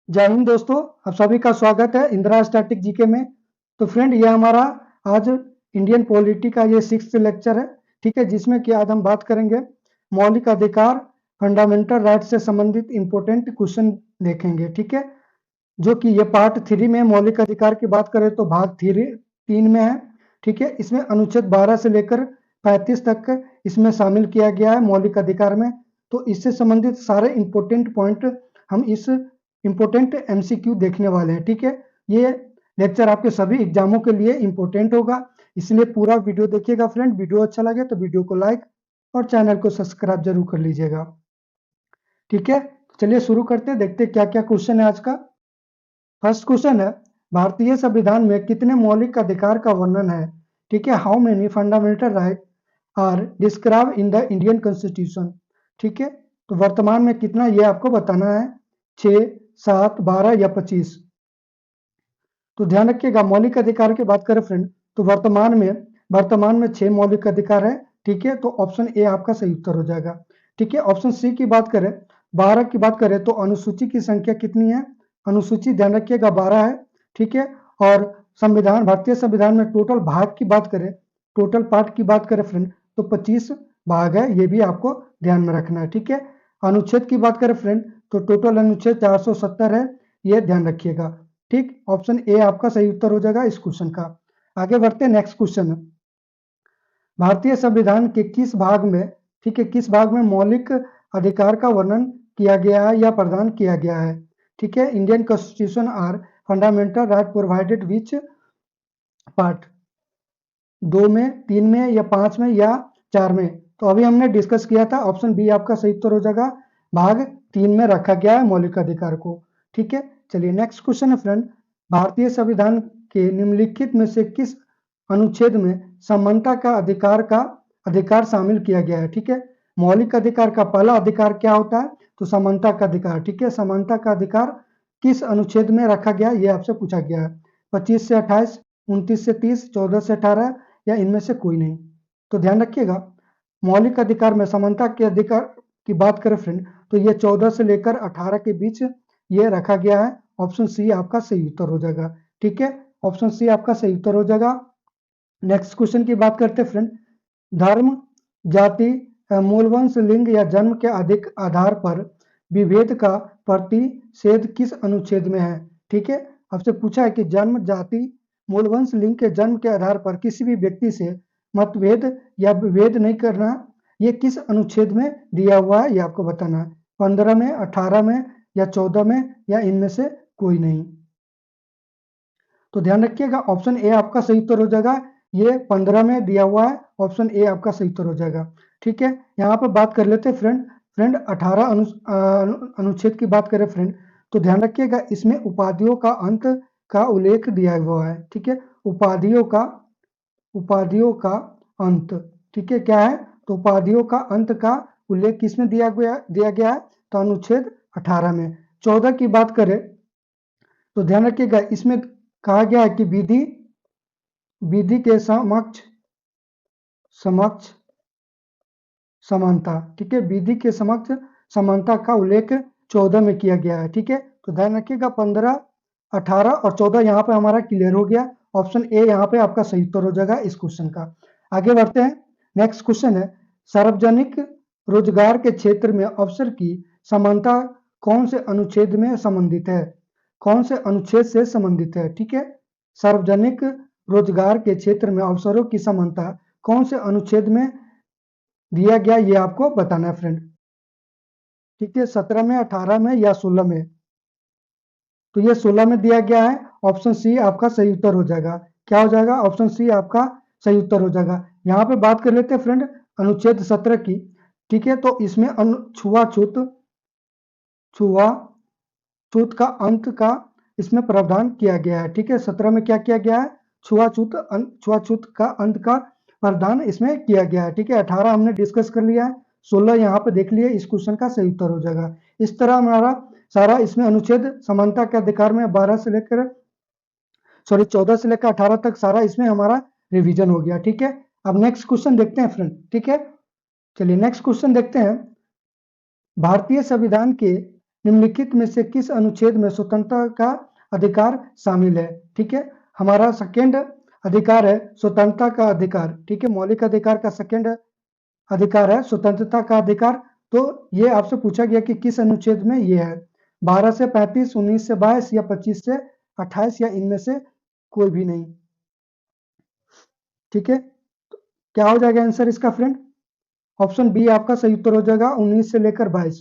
जय हिंद दोस्तों। आप सभी का स्वागत है इंदिरा स्टैटिक जीके में। तो फ्रेंड, ये हमारा आज इंडियन पॉलिटी का ये 6th लेक्चर है, ठीक है, जिसमें कि आज हम बात करेंगे मौलिक अधिकार, फंडामेंटल राइट से संबंधित इंपॉर्टेंट क्वेश्चन देखेंगे, ठीक है। जो कि ये पार्ट 3 में मौलिक अधिकार की बात करें तो भाग 3 में है, ठीक है। इसमें अनुच्छेद 12 से लेकर 35 तक इसमें शामिल किया गया है मौलिक अधिकार में। तो इससे संबंधित सारे इंपॉर्टेंट पॉइंट हम इस इंपॉर्टेंट एमसीक्यू देखने वाले हैं, ठीक है। ये लेक्चर आपके सभी एग्जामों के लिए इंपॉर्टेंट होगा, इसलिए पूरा वीडियो देखिएगा फ्रेंड। वीडियो अच्छा लगे तो वीडियो को लाइक और चैनल को सब्सक्राइब जरूर कर लीजिएगा, ठीक है। चलिए शुरू करते हैं, देखते हैं क्या क्या क्वेश्चन है आज का। फर्स्ट क्वेश्चन है, भारतीय संविधान में कितने मौलिक अधिकार का वर्णन है, ठीक है। How many fundamental right are describe in the Indian constitution, ठीक है। तो वर्तमान में कितना ये आपको बताना है, 6, 7, 12 या 25। तो ध्यान रखिएगा, मौलिक अधिकार की बात करें फ्रेंड तो वर्तमान में 6 मौलिक अधिकार है, ठीक है। तो ऑप्शन ए आपका सही उत्तर हो जाएगा, ठीक है। ऑप्शन सी की बात करें, 12 की बात करें तो अनुसूची की संख्या कितनी है, अनुसूची ध्यान रखिएगा 12 है, ठीक है। और भारतीय संविधान में टोटल भाग की बात करें, टोटल पार्ट की बात करें फ्रेंड तो 25 भाग है, ये भी आपको ध्यान में रखना है, ठीक है। अनुच्छेद की बात करें फ्रेंड तो टोटल अनुच्छेद 470 है, ये ध्यान रखिएगा, ठीक। ऑप्शन ए आपका सही उत्तर हो जाएगा इस क्वेश्चन का। आगे बढ़ते हैं, नेक्स्ट क्वेश्चन। भारतीय संविधान के किस भाग में, ठीक है, किस भाग में मौलिक अधिकार का वर्णन किया गया है या प्रदान किया गया है, ठीक है। Indian constitution are fundamental right provided which part, 2 में, 3 में या 5 में या 4 में। तो अभी हमने डिस्कस किया था, ऑप्शन बी आपका सही उत्तर हो जाएगा, भाग 3 में रखा गया है मौलिक अधिकार को, ठीक है। चलिए नेक्स्ट क्वेश्चन है फ्रेंड, भारतीय संविधान के निम्नलिखित में से किस अनुच्छेद में समानता का अधिकार शामिल किया गया है, ठीक है। मौलिक अधिकार का पहला अधिकार क्या होता है, तो समानता का अधिकार, ठीक है। समानता का अधिकार किस अनुच्छेद में रखा गया, ये आपसे पूछा गया है। 25 से 28, 29 से 30, 14 से 18 या इनमें से कोई नहीं। तो ध्यान रखिएगा, मौलिक अधिकार में समानता के अधिकार की बात करें फ्रेंड तो ये 14 से लेकर 18 के बीच ये रखा गया है। ऑप्शन सी आपका सही उत्तर हो जाएगा, ठीक है। ऑप्शन सी आपका सही उत्तर हो जाएगा। नेक्स्ट क्वेश्चन की बात करते हैं फ्रेंड, धर्म, जाति, मूलवंश, लिंग या जन्म के अधिक आधार पर विभेद का प्रतिषेध किस अनुच्छेद में है, ठीक है। आपसे पूछा है कि जन्म, जाति, मूलवंश, लिंग के जन्म के आधार पर किसी भी व्यक्ति से मतभेद या विभेद नहीं करना, ये किस अनुच्छेद में दिया हुआ है, ये आपको बताना है। 15 में, 18 में या 14 में या इनमें से कोई नहीं। तो ध्यान रखिएगा, ऑप्शन ए आपका सही उत्तर हो जाएगा, ये 15 में दिया हुआ है, ऑप्शन ए आपका सही उत्तर हो जाएगा, ठीक है। यहाँ पर बात कर लेते हैं फ्रेंड 18 अनुच्छेद की बात करें फ्रेंड तो ध्यान रखिएगा, इसमें उपाधियों का अंत का उल्लेख दिया हुआ है, ठीक है। उपाधियों का अंत, ठीक है, क्या है, तो उपाधियों का अंत का उल्लेख किसमें दिया गया है, तो अनुच्छेद 18 में। 14 की बात करें तो ध्यान रखिएगा, इसमें कहा गया है कि विधि के समक्ष समानता, ठीक है, विधि के समक्ष समानता का उल्लेख 14 में किया गया है, ठीक है। तो ध्यान रखिएगा, 15, 18 और 14 यहाँ पे हमारा क्लियर हो गया। ऑप्शन ए यहाँ पे आपका सही उत्तर हो जाएगा इस क्वेश्चन का। आगे बढ़ते हैं, नेक्स्ट क्वेश्चन है, सार्वजनिक रोजगार के क्षेत्र में अवसर की समानता कौन से अनुच्छेद में संबंधित है, कौन से अनुच्छेद से संबंधित है, ठीक है। सार्वजनिक रोजगार के क्षेत्र में अवसरों की समानता कौन से अनुच्छेद में दिया गया, ये आपको बताना है फ्रेंड, ठीक है। 17 में, 18 में या 16 में। तो ये 16 में दिया गया है, ऑप्शन सी आपका सही उत्तर हो जाएगा। क्या हो जाएगा, ऑप्शन सी आपका सही उत्तर हो जाएगा। यहाँ पे बात कर लेते हैं फ्रेंड अनुच्छेद 17 की, ठीक है। तो इसमें छुआछूत का अंत का इसमें प्रावधान किया गया है, ठीक है। 17 में क्या किया गया है, छुआछूत का अंत का प्रावधान इसमें किया गया है, ठीक है। 18 हमने डिस्कस कर लिया है, 16 यहाँ पे देख लिए, इस क्वेश्चन का सही उत्तर हो जाएगा। इस तरह हमारा सारा इसमें अनुच्छेद समानता के अधिकार में 14 से लेकर 18 तक सारा इसमें हमारा रिवीजन हो गया, ठीक है। अब नेक्स्ट क्वेश्चन देखते हैं फ्रेंड, ठीक है। चलिए नेक्स्ट क्वेश्चन देखते हैं, भारतीय संविधान के निम्नलिखित में से किस अनुच्छेद में स्वतंत्रता का अधिकार शामिल है? ठीक है, हमारा सेकेंड अधिकार है स्वतंत्रता का अधिकार। ठीक है, मौलिक अधिकार का सेकेंड अधिकार है स्वतंत्रता का अधिकार। तो ये आपसे पूछा गया कि किस अनुच्छेद में ये है, 12 से 35, 19 से 22 या 25 से 28 या इनमें से कोई भी नहीं। ठीक है, तो क्या हो जाएगा आंसर इसका फ्रेंड? ऑप्शन बी आपका सही उत्तर हो जाएगा, 19 से लेकर 22।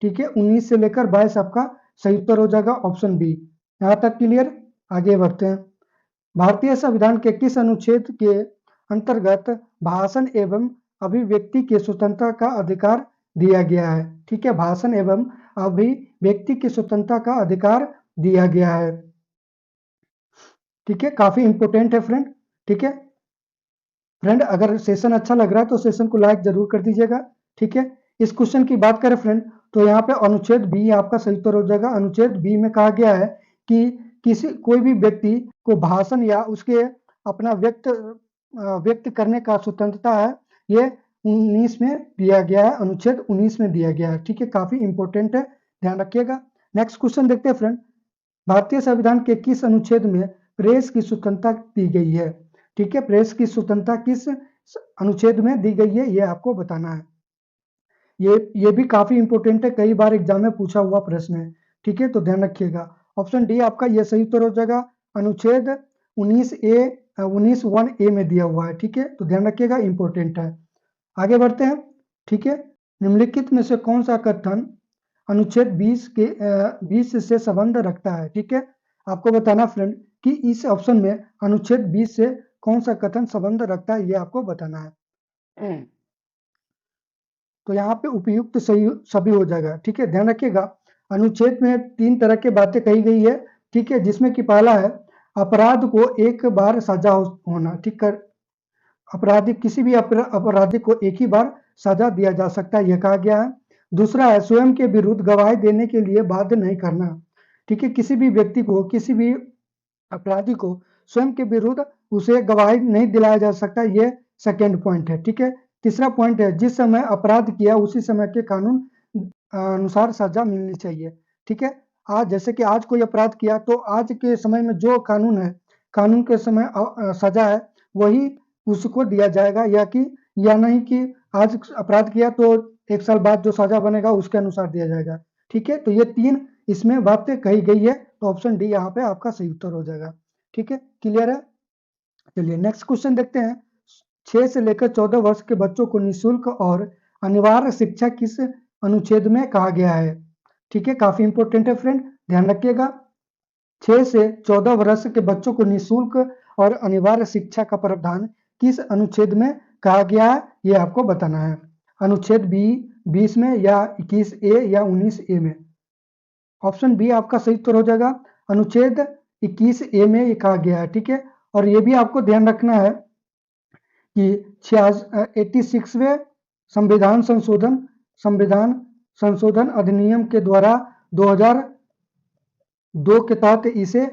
ठीक है, 19 से लेकर 22 आपका सही उत्तर हो जाएगा, ऑप्शन बी। यहाँ तक क्लियर? आगे बढ़ते हैं। भारतीय संविधान के किस अनुच्छेद के अंतर्गत भाषण एवं अभिव्यक्ति की स्वतंत्रता का अधिकार दिया गया है? ठीक है, भाषण एवं अभिव्यक्ति की स्वतंत्रता का अधिकार दिया गया है। ठीक है, काफी इंपोर्टेंट है फ्रेंड। ठीक है फ्रेंड, अगर सेशन अच्छा लग रहा है तो सेशन को लाइक जरूर कर दीजिएगा। ठीक है, इस क्वेश्चन की बात करें फ्रेंड, तो यहाँ पे अनुच्छेद बी आपका सही उत्तर हो जाएगा। अनुच्छेद बी में कहा गया है कि कोई भी व्यक्ति को भाषण या उसके अपना व्यक्त करने का स्वतंत्रता है, ये 19 में दिया गया है, अनुच्छेद 19 में दिया गया है। ठीक है, काफी इंपॉर्टेंट है, ध्यान रखिएगा। नेक्स्ट क्वेश्चन देखते हैं फ्रेंड, भारतीय संविधान के किस अनुच्छेद में प्रेस की स्वतंत्रता दी गई है? ठीक है, प्रेस की स्वतंत्रता किस अनुच्छेद में दी गई है, ये आपको बताना है। ये भी काफी इंपॉर्टेंट है, कई बार एग्जाम में पूछा हुआ प्रश्न है। ठीक है, तो ध्यान रखिएगा। ऑप्शन डी आपका ये सही उत्तर हो जाएगा, अनुच्छेद 19(1)(a) में दिया हुआ है। ठीक है, तो ध्यान रखिएगा, इंपॉर्टेंट है। आगे बढ़ते हैं। ठीक है, निम्नलिखित में से कौन सा कथन अनुच्छेद 20 से संबंध रखता है? ठीक है, आपको बताना फ्रेंड कि इस ऑप्शन में अनुच्छेद 20 से कौन सा कथन संबंध रखता है, ये आपको बताना है। तो यहाँ पे उपयुक्त सही सभी हो जाएगा। ठीक है, ध्यान रखिएगा, अनुच्छेद में 3 तरह की बातें कही गई है। ठीक है, जिसमें कि पहला है अपराध को एक बार सजा होना। ठीक है, अपराधी किसी भी अपराधी को एक ही बार सजा दिया जा सकता है, यह कहा गया है। दूसरा है स्वयं के विरुद्ध गवाही देने के लिए बाध्य नहीं करना। ठीक है, किसी भी व्यक्ति को, किसी भी अपराधी को स्वयं के विरुद्ध उसे गवाही नहीं दिलाया जा सकता, ये सेकेंड पॉइंट है। ठीक है, तीसरा पॉइंट है जिस समय अपराध किया उसी समय के कानून अनुसार सजा मिलनी चाहिए। ठीक है, आज जैसे कि आज कोई अपराध किया तो आज के समय में जो कानून है, कानून के समय सजा है वही उसको दिया जाएगा, या नहीं कि आज अपराध किया तो 1 साल बाद जो सजा बनेगा उसके अनुसार दिया जाएगा। ठीक है, तो ये 3 इसमें बातें कही गई है, तो ऑप्शन डी यहाँ पे आपका सही उत्तर हो जाएगा। ठीक है, क्लियर है? चलिए नेक्स्ट क्वेश्चन देखते हैं। 6 से लेकर 14 वर्ष के बच्चों को निःशुल्क और अनिवार्य शिक्षा किस अनुच्छेद में कहा गया है? ठीक है, काफी इंपॉर्टेंट है फ्रेंड, ध्यान रखिएगा। 6 से 14 वर्ष के बच्चों को निःशुल्क और अनिवार्य शिक्षा का प्रावधान किस अनुच्छेद में कहा गया है, ये आपको बताना है। अनुच्छेद बी 20 में या 21(a) या 19(a) में? ऑप्शन बी आपका सही उत्तर हो जाएगा, अनुच्छेद 21(a) में ये कहा गया है। ठीक है, और ये भी आपको ध्यान रखना है कि 86वें संविधान संशोधन अधिनियम के द्वारा 2002 के तहत इसे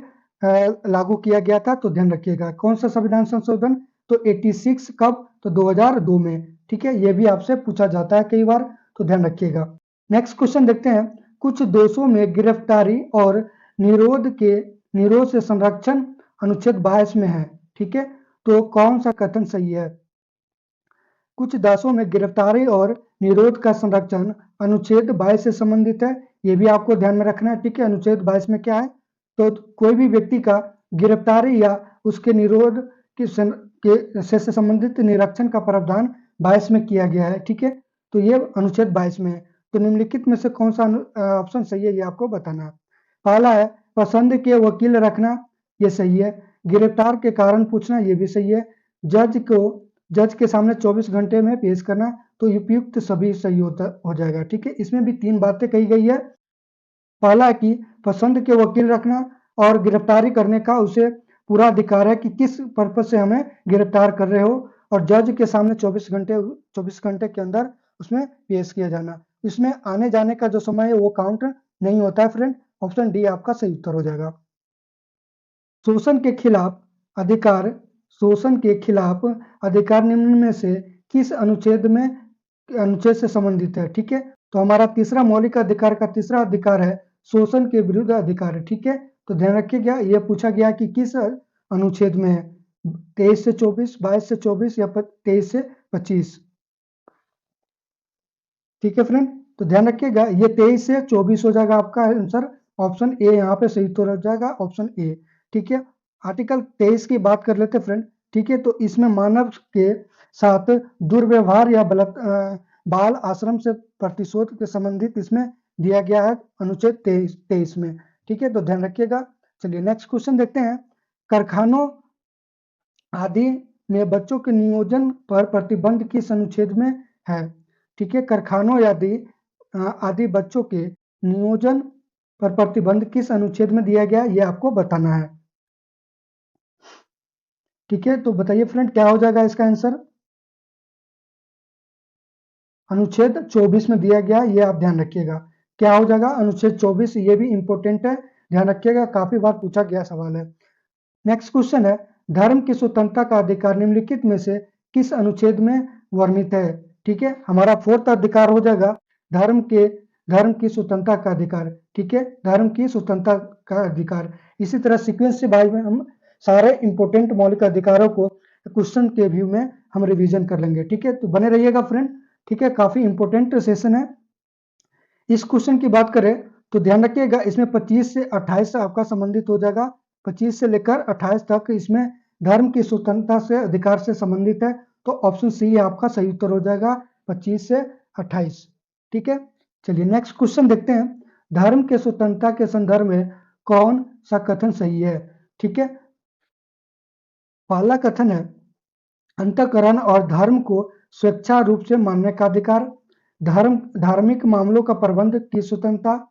लागू किया गया था। तो ध्यान रखिएगा, कौन सा संविधान संशोधन? तो 86 कब? तो 2002 में। ठीक है, ये भी आपसे पूछा जाता है कई बार, तो ध्यान रखिएगा। नेक्स्ट क्वेश्चन देखते हैं। कुछ दोषों में गिरफ्तारी और निरोध से संरक्षण अनुच्छेद 22 में है। ठीक है, तो कौन सा कथन सही है? कुछ दासों में गिरफ्तारी और निरोध का संरक्षण अनुच्छेद 22 से संबंधित है, ये भी आपको ध्यान में रखना है। ठीक है, अनुच्छेद 22 में क्या है? तो कोई भी व्यक्ति का गिरफ्तारी या उसके निरोध से संबंधित निरीक्षण का प्रावधान 22 में किया गया है। ठीक है, तो ये अनुच्छेद 22 में है। तो निम्नलिखित में से कौन सा ऑप्शन सही है, ये आपको बताना है। पहला है पसंद के वकील रखना, ये सही है। गिरफ्तार के कारण पूछना, ये भी सही है। जज के सामने 24 घंटे में पेश करना, तो उपयुक्त सभी सही हो जाएगा। ठीक है, इसमें भी 3 बातें कही गई है। पहला है कि पसंद के वकील रखना, और गिरफ्तारी करने का उसे पूरा अधिकार है कि किस पर्पज से हमें गिरफ्तार कर रहे हो, और जज के सामने 24 घंटे के अंदर उसमें पेश किया जाना। इसमें आने जाने का जो समय है वो काउंट नहीं होता है फ्रेंड। ऑप्शन डी आपका सही उत्तर हो जाएगा। शोषण के खिलाफ अधिकार निम्न में से किस अनुच्छेद से संबंधित है? ठीक है, तो हमारा तीसरा मौलिक अधिकार का तीसरा अधिकार है शोषण के विरुद्ध अधिकार। ठीक है, तो ध्यान रखिएगा, यह पूछा गया कि किस अनुच्छेद में है, 23 से 24, 22 से 24 या 23 से 25। ठीक है फ्रेंड, तो ध्यान रखिएगा ये 23 से 24 हो जाएगा आपका आंसर। ऑप्शन ए यहाँ पे सही तो रह जाएगा, ऑप्शन ए। ठीक है, आर्टिकल 23 की बात कर लेते फ्रेंड। ठीक है, तो इसमें मानव के साथ दुर्व्यवहार या बाल आश्रम से प्रतिशोध के संबंधित इसमें दिया गया है अनुच्छेद 23 में। ठीक है, तो ध्यान रखिएगा। चलिए नेक्स्ट क्वेश्चन देखते हैं। कारखानों आदि में बच्चों के नियोजन पर प्रतिबंध किस अनुच्छेद में है? ठीक है, कारखानों आदि बच्चों के नियोजन पर प्रतिबंध किस अनुच्छेद में दिया गया, ये आपको बताना है। ठीक है, तो बताइए फ्रेंड क्या हो जाएगा इसका आंसर? अनुच्छेद 24 में दिया गया, ये आप ध्यान रखिएगा। क्या हो जाएगा? अनुच्छेद 24। ये भी इंपॉर्टेंट है, ध्यान रखिएगा, काफी बार पूछा गया सवाल है। नेक्स्ट क्वेश्चन है, धर्म की स्वतंत्रता का अधिकार निम्नलिखित में से किस अनुच्छेद में वर्णित है? ठीक है, हमारा फोर्थ अधिकार हो जाएगा धर्म की स्वतंत्रता का अधिकार। ठीक है, धर्म की स्वतंत्रता का अधिकार। इसी तरह सीक्वेंस से बाय में हम सारे इंपॉर्टेंट मौलिक अधिकारों को क्वेश्चन के व्यू में हम रिवीजन कर लेंगे। ठीक है, तो बने रहिएगा फ्रेंड। ठीक है, काफी इंपॉर्टेंट सेशन है। इस क्वेश्चन की बात करें तो ध्यान रखिएगा, इसमें 25 से 28 आपका संबंधित हो जाएगा। 25 से लेकर 28 तक इसमें धर्म की स्वतंत्रता से अधिकार से संबंधित है, तो ऑप्शन सी आपका सही उत्तर हो जाएगा 25 से 28। ठीक है, चलिए नेक्स्ट क्वेश्चन देखते हैं। धर्म के स्वतंत्रता के संदर्भ में कौन सा कथन सही है? ठीक है, पहला कथन है अंतःकरण और धर्म को स्वेच्छा रूप से मानने का अधिकार, धार्मिक मामलों का प्रबंध की स्वतंत्रता,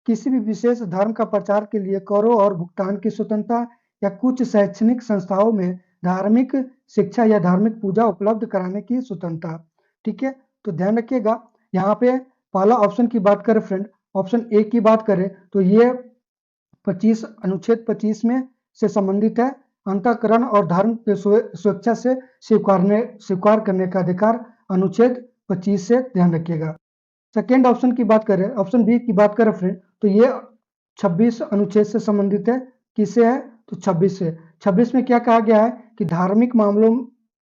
किसी भी विशेष धर्म का प्रचार के लिए करों और भुगतान की स्वतंत्रता, या कुछ शैक्षणिक संस्थाओं में धार्मिक शिक्षा या धार्मिक पूजा उपलब्ध कराने की स्वतंत्रता। ठीक है, तो ध्यान रखिएगा, यहाँ पे पहला ऑप्शन की बात करें फ्रेंड, ऑप्शन ए की बात करें तो ये 25 अनुच्छेद 25 में से संबंधित है। अंतःकरण और धर्म के स्वेच्छा से स्वीकार करने का अधिकार अनुच्छेद 25 से, ध्यान रखिएगा। सेकेंड ऑप्शन की बात करें, ऑप्शन बी की बात करें फ्रेंड, तो ये 26 अनुच्छेद से संबंधित है। किससे है? तो 26 से। 26 में क्या कहा गया है कि धार्मिक मामलों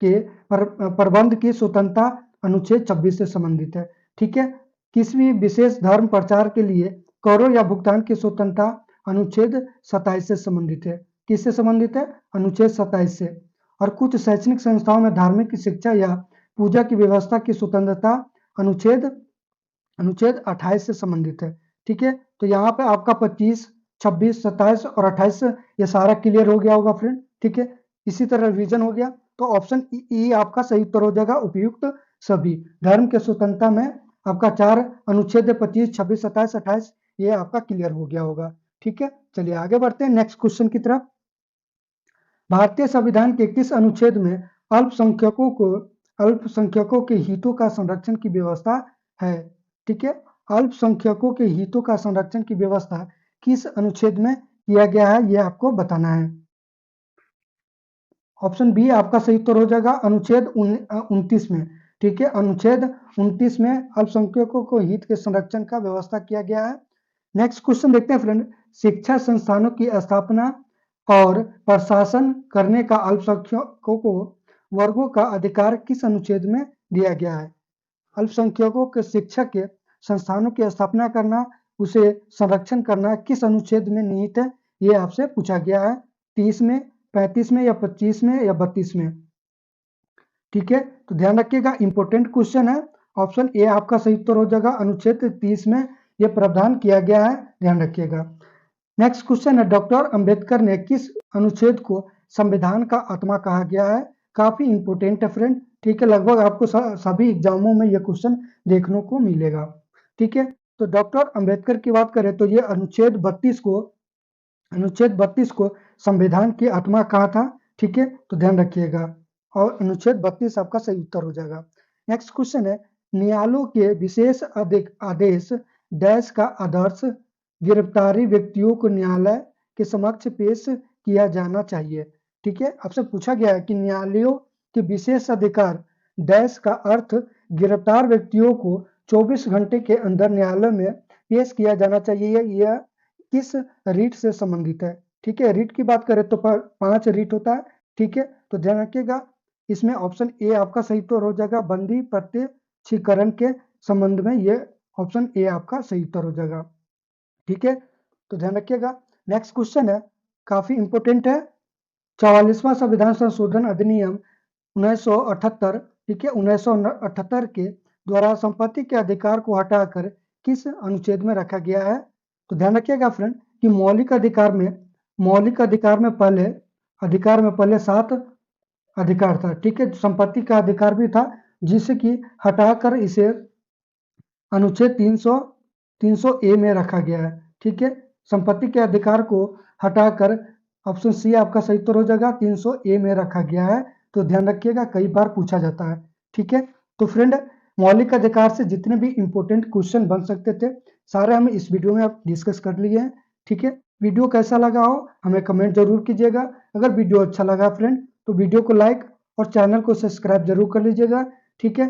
के प्रबंध की स्वतंत्रता अनुच्छेद 26 से संबंधित है। ठीक है, किसी भी विशेष धर्म प्रचार के लिए करों या भुगतान की स्वतंत्रता अनुच्छेद 27 से संबंधित है। किससे संबंधित है? अनुच्छेद 27 से। और कुछ शैक्षणिक संस्थाओं में धार्मिक शिक्षा या पूजा की व्यवस्था की स्वतंत्रता अनुच्छेद 28 से संबंधित है। ठीक है, तो यहाँ पे आपका 25, 26, 27 और 28 ये सारा क्लियर हो गया होगा फ्रेंड। ठीक है, इसी तरह रिवीजन हो गया, तो ऑप्शन ई आपका सही उत्तर हो जाएगा, उपयुक्त सभी। धर्म के स्वतंत्रता में आपका 4 अनुच्छेद 25, 26, 27, 28 ये आपका क्लियर हो गया होगा। ठीक है, चलिए आगे बढ़ते हैं नेक्स्ट क्वेश्चन की तरफ। भारतीय संविधान के किस अनुच्छेद में अल्पसंख्यकों के हितों का संरक्षण की व्यवस्था है? ठीक है, अल्पसंख्यकों के हितों का संरक्षण की व्यवस्था किस अनुच्छेद में किया गया है, यह आपको बताना है। ऑप्शन बी आपका सही उत्तर हो जाएगा अनुच्छेद 29 में। ठीक है, अनुच्छेद 29 में अल्पसंख्यकों को हित के संरक्षण का व्यवस्था किया गया है। नेक्स्ट क्वेश्चन देखते हैं फ्रेंड, शिक्षा संस्थानों की स्थापना और प्रशासन करने का अल्पसंख्यकों को वर्गों का अधिकार किस अनुच्छेद में दिया गया है? अल्पसंख्यकों के शिक्षा के संस्थानों की स्थापना करना, उसे संरक्षण करना किस अनुच्छेद में निहित है, ये आपसे पूछा गया है। 30 में, 35 में या 25 में या 32 में? ठीक है, तो ध्यान रखिएगा, इंपॉर्टेंट क्वेश्चन है। ऑप्शन ए आपका सही उत्तर हो जाएगा, अनुच्छेद 30 में यह प्रावधान किया गया है, ध्यान रखिएगा। नेक्स्ट क्वेश्चन है, डॉक्टर अंबेडकर ने किस अनुच्छेद को संविधान का आत्मा कहा गया है? काफी इंपॉर्टेंट है फ्रेंड। ठीक है, लगभग आपको सभी एग्जामों में यह क्वेश्चन देखने को मिलेगा। ठीक है, तो डॉक्टर अंबेडकर की बात करें तो ये अनुच्छेद 32 को संविधान की आत्मा कहा था। ठीक है, तो ध्यान रखिएगा, और अनुच्छेद 32 आपका सही उत्तर हो जाएगा। नेक्स्ट क्वेश्चन है, न्यायालयों के विशेष आदेश डैश का आदर्श गिरफ्तारी व्यक्तियों को न्यायालय के समक्ष पेश किया जाना चाहिए। ठीक है, आपसे पूछा गया है कि न्यायालयों के विशेष अधिकार डैश का अर्थ गिरफ्तार व्यक्तियों को 24 घंटे के अंदर न्यायालय में पेश किया जाना चाहिए। यह किस रीट से संबंधित है? ठीक है, रीट की बात करें तो 5 रीट होता है। ठीक है, तो ध्यान रखिएगा, इसमें ऑप्शन ए आपका सही उत्तर हो जाएगा। बंदी प्रत्यक्षीकरण के संबंध में ये ऑप्शन ए आपका सही उत्तर हो जाएगा। ठीक है, तो ध्यान रखिएगा। नेक्स्ट क्वेश्चन है, काफी इंपोर्टेंट है। 44वां संविधान संशोधन अधिनियम 1978, ठीक है, 1978 के द्वारा संपत्ति के अधिकार को हटाकर किस अनुच्छेद में रखा गया है? तो ध्यान रखिएगा फ्रेंड कि मौलिक अधिकार में पहले 7 अधिकार था। ठीक है, संपत्ति का अधिकार भी था, जिसे कि हटाकर इसे अनुच्छेद 300 ए में रखा गया है। ठीक है, संपत्ति के अधिकार को हटाकर ऑप्शन सी आपका सही उत्तर हो जाएगा, 300 ए में रखा गया है। तो ध्यान रखिएगा, कई बार पूछा जाता है। ठीक है, तो फ्रेंड मौलिक अधिकार से जितने भी इंपॉर्टेंट क्वेश्चन बन सकते थे, सारे हम इस वीडियो में आप डिस्कस कर लिए हैं। ठीक है, वीडियो कैसा लगा हो हमें कमेंट जरूर कीजिएगा। अगर वीडियो अच्छा लगा फ्रेंड तो वीडियो को लाइक और चैनल को सब्सक्राइब जरूर कर लीजिएगा। ठीक है,